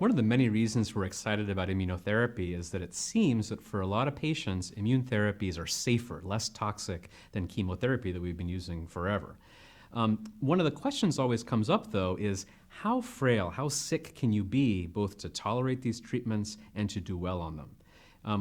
One of the many reasons we're excited about immunotherapy is that it seems that for a lot of patients, immune therapies are safer, less toxic than chemotherapy that we've been using forever. One of the questions always comes up, though, is how frail, how sick can you be both to tolerate these treatments and to do well on them?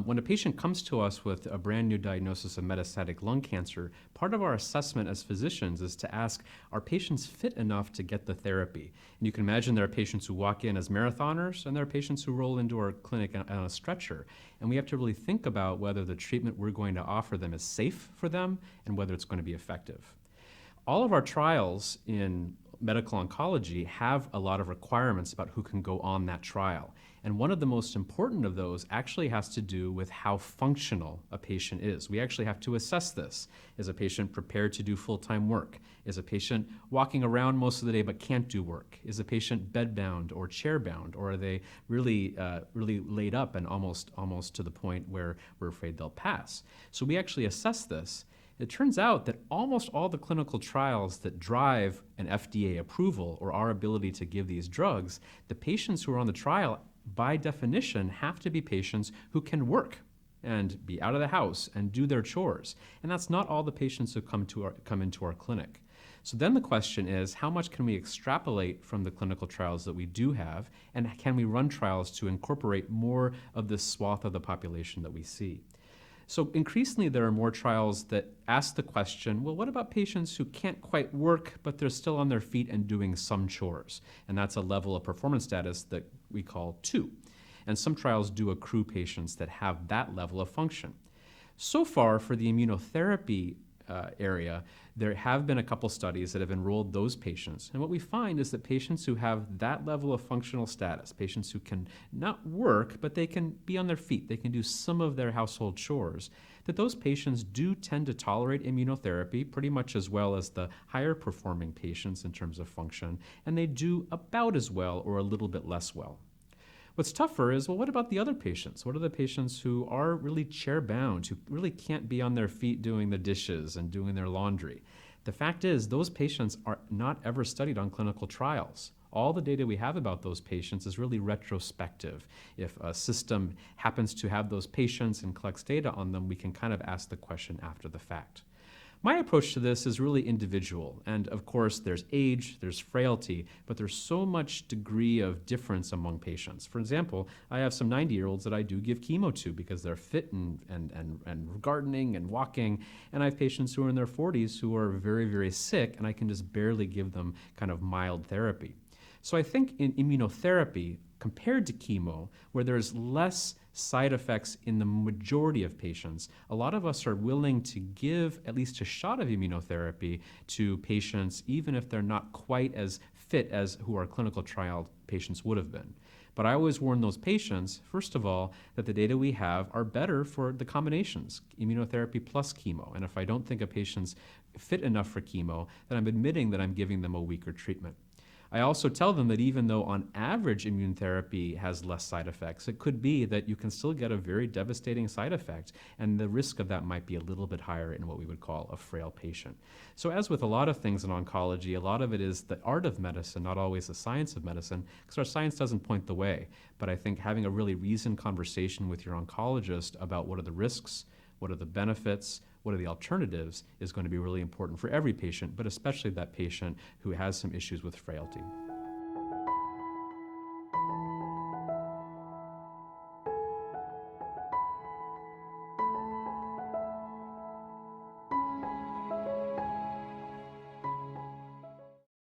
When a patient comes to us with a brand new diagnosis of metastatic lung cancer, part of our assessment as physicians is to ask, are patients fit enough to get the therapy? And you can imagine there are patients who walk in as marathoners, and there are patients who roll into our clinic on a stretcher. And we have to really think about whether the treatment we're going to offer them is safe for them and whether it's going to be effective. All of our trials in medical oncology have a lot of requirements about who can go on that trial. And one of the most important of those actually has to do with how functional a patient is. We actually have to assess this. Is a patient prepared to do full-time work? Is a patient walking around most of the day but can't do work? Is a patient bedbound or chairbound? Or are they really laid up and almost to the point where we're afraid they'll pass? So we actually assess this. It turns out that almost all the clinical trials that drive an FDA approval or our ability to give these drugs, the patients who are on the trial, by definition, have to be patients who can work and be out of the house and do their chores. And that's not all the patients who come into our clinic. So then the question is, how much can we extrapolate from the clinical trials that we do have, and can we run trials to incorporate more of this swath of the population that we see? So increasingly, there are more trials that ask the question, well, what about patients who can't quite work, but they're still on their feet and doing some chores? And that's a level of performance status that we call 2. And some trials do accrue patients that have that level of function. So far, for the immunotherapy area, there have been a couple studies that have enrolled those patients. And what we find is that patients who have that level of functional status, patients who can not work, but they can be on their feet, they can do some of their household chores, that those patients do tend to tolerate immunotherapy pretty much as well as the higher performing patients in terms of function, and they do about as well or a little bit less well. What's tougher is, well, what about the other patients? What are the patients who are really chair-bound, who really can't be on their feet doing the dishes and doing their laundry? The fact is, those patients are not ever studied on clinical trials. All the data we have about those patients is really retrospective. If a system happens to have those patients and collects data on them, we can kind of ask the question after the fact. My approach to this is really individual, and of course there's age, there's frailty, but there's so much degree of difference among patients. For example, I have some 90-year-olds that I do give chemo to because they're fit and gardening and walking, and I have patients who are in their 40s who are very, very sick, and I can just barely give them kind of mild therapy. So I think in immunotherapy, compared to chemo, where there's less side effects in the majority of patients, a lot of us are willing to give at least a shot of immunotherapy to patients, even if they're not quite as fit as who our clinical trial patients would have been. But I always warn those patients, first of all, that the data we have are better for the combinations, immunotherapy plus chemo. And if I don't think a patient's fit enough for chemo, then I'm admitting that I'm giving them a weaker treatment. I also tell them that even though on average immune therapy has less side effects, it could be that you can still get a very devastating side effect, and the risk of that might be a little bit higher in what we would call a frail patient. So as with a lot of things in oncology, a lot of it is the art of medicine, not always the science of medicine, because our science doesn't point the way. But I think having a really reasoned conversation with your oncologist about what are the risks, what are the benefits, what are the alternatives is going to be really important for every patient, but especially that patient who has some issues with frailty.